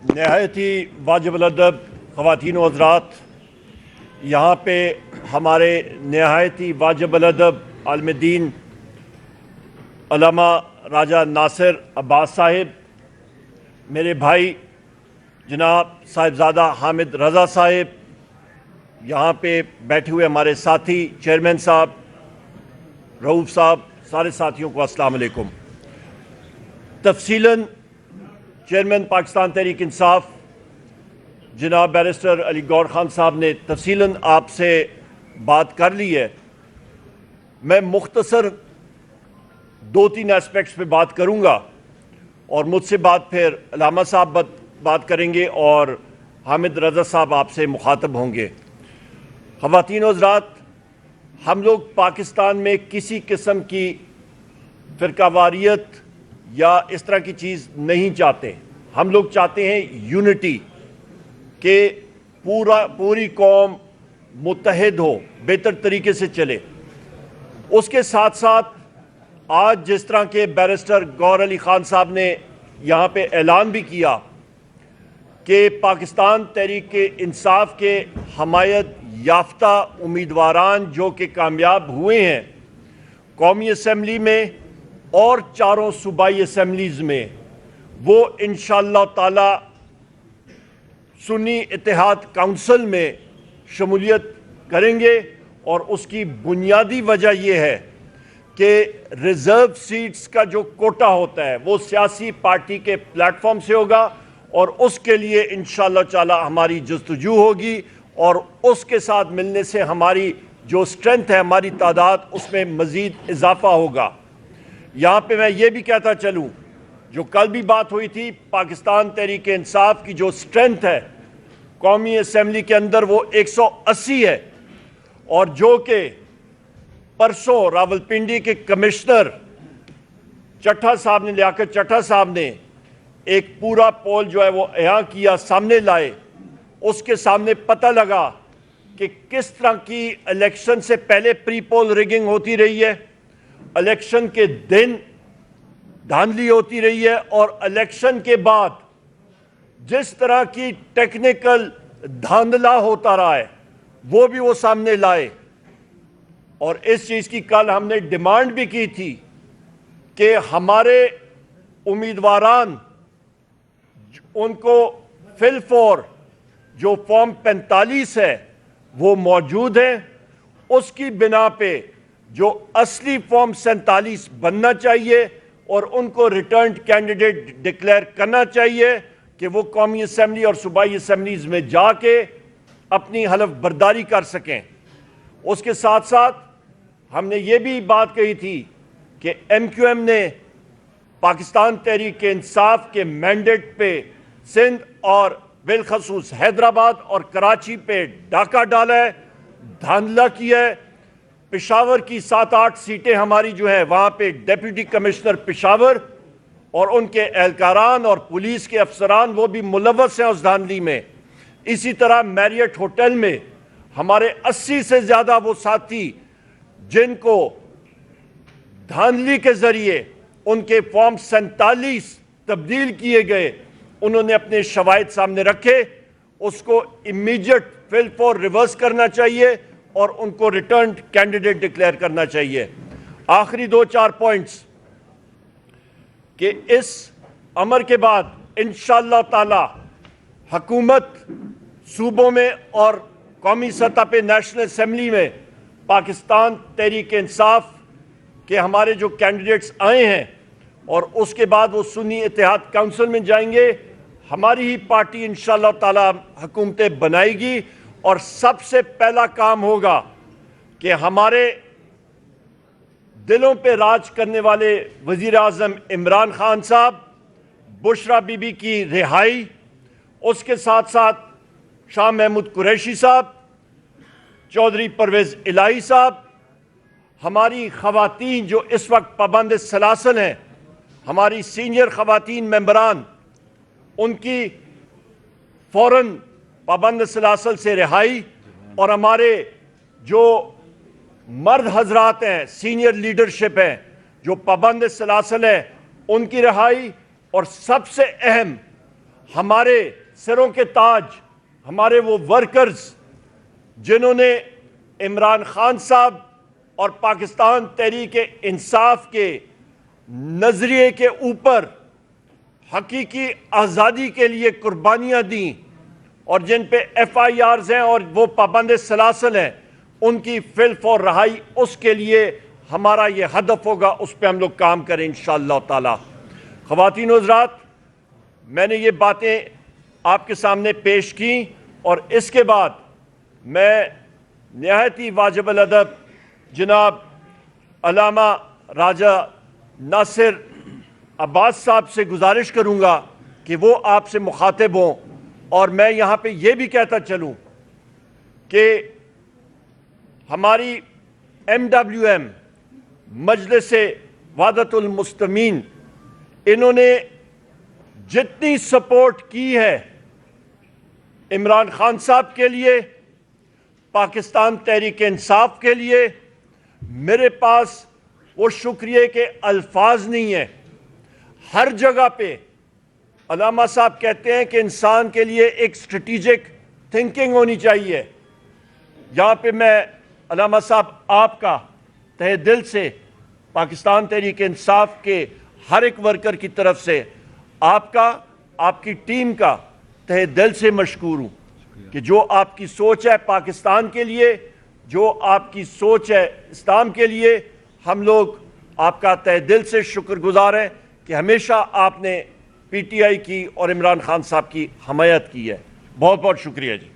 نہایت ہی واجب الادب خواتین و حضرات، یہاں پہ ہمارے نہایت ہی واجب الادب عالم دین علامہ راجہ ناصر عباس صاحب، میرے بھائی جناب صاحبزادہ حامد رضا صاحب، یہاں پہ بیٹھے ہوئے ہمارے ساتھی چیئرمین صاحب رؤوف صاحب، سارے ساتھیوں کو السلام علیکم۔ تفصیلاً چیئرمین پاکستان تحریک انصاف جناب بیرسٹر علی گور خان صاحب نے تفصیلاً آپ سے بات کر لی ہے۔ میں مختصر 2-3 اسپیکٹس پہ بات کروں گا اور مجھ سے بات پھر علامہ صاحب بات کریں گے اور حامد رضا صاحب آپ سے مخاطب ہوں گے۔ خواتین و حضرات، ہم لوگ پاکستان میں کسی قسم کی فرقہ واریت یا اس طرح کی چیز نہیں چاہتے۔ ہم لوگ چاہتے ہیں یونٹی، کہ پوری قوم متحد ہو، بہتر طریقے سے چلے۔ اس کے ساتھ ساتھ آج جس طرح کے بیرسٹر گور علی خان صاحب نے یہاں پہ اعلان بھی کیا کہ پاکستان تحریک انصاف کے حمایت یافتہ امیدواران جو کہ کامیاب ہوئے ہیں قومی اسمبلی میں اور 4 صوبائی اسمبلیز میں، وہ انشاءاللہ تعالی سنی اتحاد کونسل میں شمولیت کریں گے، اور اس کی بنیادی وجہ یہ ہے کہ ریزرو سیٹس کا جو کوٹا ہوتا ہے وہ سیاسی پارٹی کے پلیٹ فارم سے ہوگا، اور اس کے لیے انشاءاللہ تعالی ہماری جستجو ہوگی، اور اس کے ساتھ ملنے سے ہماری جو اسٹرینتھ ہے، ہماری تعداد، اس میں مزید اضافہ ہوگا۔ یہاں پہ میں یہ بھی کہتا چلوں، جو کل بھی بات ہوئی تھی، پاکستان تحریک انصاف کی جو اسٹرینتھ ہے قومی اسمبلی کے اندر وہ 180 ہے، اور جو کہ پرسوں راولپنڈی کے کمشنر چٹھا صاحب نے، لیاقت چٹھا صاحب نے ایک پورا پول جو ہے وہ احاطہ کیا، سامنے لائے، اس کے سامنے پتہ لگا کہ کس طرح کی الیکشن سے پہلے پری پول ریگنگ ہوتی رہی ہے، الیکشن کے دن دھاندلی ہوتی رہی ہے، اور الیکشن کے بعد جس طرح کی ٹیکنیکل دھاندلا ہوتا رہا ہے وہ بھی وہ سامنے لائے۔ اور اس چیز کی کل ہم نے ڈیمانڈ بھی کی تھی کہ ہمارے امیدواران ان کو فل فور جو فارم 45 ہے وہ موجود ہیں، اس کی بنا پہ جو اصلی فارم 47 بننا چاہیے اور ان کو ریٹرنڈ کینڈیڈیٹ ڈکلیئر کرنا چاہیے کہ وہ قومی اسمبلی اور صوبائی اسمبلیز میں جا کے اپنی حلف برداری کر سکیں۔ اس کے ساتھ ساتھ ہم نے یہ بھی بات کہی تھی کہ ایم کیو ایم نے پاکستان تحریک انصاف کے مینڈیٹ پہ سندھ اور بالخصوص حیدرآباد اور کراچی پہ ڈاکہ ڈالا ہے، دھاندلا کیا ہے۔ پشاور کی 7-8 سیٹیں ہماری جو ہیں وہاں پہ ڈیپٹی کمشنر پشاور اور ان کے اہلکاران اور پولیس کے افسران وہ بھی ملوث ہیں اس دھاندلی میں۔ اسی طرح میریٹ ہوٹل میں ہمارے 80 سے زیادہ وہ ساتھی جن کو دھاندلی کے ذریعے ان کے فارم 47 تبدیل کیے گئے، انہوں نے اپنے شواہد سامنے رکھے، اس کو امیڈیٹ فل فور ریورس کرنا چاہیے اور ان کو ریٹرنڈ کینڈیڈیٹ ڈکلیئر کرنا چاہیے۔ آخری 2-4 پوائنٹس کہ اس امر کے بعد انشاءاللہ تعالی حکومت صوبوں میں اور قومی سطح پہ نیشنل اسمبلی میں پاکستان تحریک انصاف کے ہمارے جو کینڈیڈیٹس آئے ہیں، اور اس کے بعد وہ سنی اتحاد کونسل میں جائیں گے، ہماری ہی پارٹی انشاءاللہ تعالی حکومتیں بنائے گی، اور سب سے پہلا کام ہوگا کہ ہمارے دلوں پہ راج کرنے والے وزیر اعظم عمران خان صاحب، بشرا بی بی کی رہائی، اس کے ساتھ ساتھ شاہ محمود قریشی صاحب، چودھری پرویز الہی صاحب، ہماری خواتین جو اس وقت پابند سلاسل ہیں، ہماری سینئر خواتین ممبران، ان کی فوراً پابند سلاسل سے رہائی، اور ہمارے جو مرد حضرات ہیں، سینئر لیڈرشپ ہیں جو پابند سلاسل ہیں، ان کی رہائی، اور سب سے اہم ہمارے سروں کے تاج، ہمارے وہ ورکرز جنہوں نے عمران خان صاحب اور پاکستان تحریک انصاف کے نظریے کے اوپر حقیقی آزادی کے لیے قربانیاں دیں، اور جن پہ ایف آئی آرز ہیں اور وہ پابند سلاسل ہیں، ان کی فی الفور رہائی، اس کے لیے ہمارا یہ ہدف ہوگا، اس پہ ہم لوگ کام کریں انشاءاللہ تعالی۔ خواتین و حضرات، میں نے یہ باتیں آپ کے سامنے پیش کی، اور اس کے بعد میں نہایت ہی واجب الادب جناب علامہ راجہ ناصر عباس صاحب سے گزارش کروں گا کہ وہ آپ سے مخاطب ہوں، اور میں یہاں پہ یہ بھی کہتا چلوں کہ ہماری MWM مجلس وحدت المسلمین، انہوں نے جتنی سپورٹ کی ہے عمران خان صاحب کے لیے، پاکستان تحریک انصاف کے لیے، میرے پاس وہ شکریہ کے الفاظ نہیں ہیں۔ ہر جگہ پہ علامہ صاحب کہتے ہیں کہ انسان کے لیے ایک اسٹریٹجک تھنکنگ ہونی چاہیے۔ یہاں پہ میں علامہ صاحب آپ کا تہ دل سے پاکستان تحریک انصاف کے ہر ایک ورکر کی طرف سے آپ کا، آپ کی ٹیم کا تہ دل سے مشکور ہوں کہ جو آپ کی سوچ ہے پاکستان کے لیے، جو آپ کی سوچ ہے اسلام کے لیے، ہم لوگ آپ کا تہ دل سے شکر گزار ہیں کہ ہمیشہ آپ نے پی ٹی آئی کی اور عمران خان صاحب کی حمایت کی ہے۔ بہت بہت شکریہ جی۔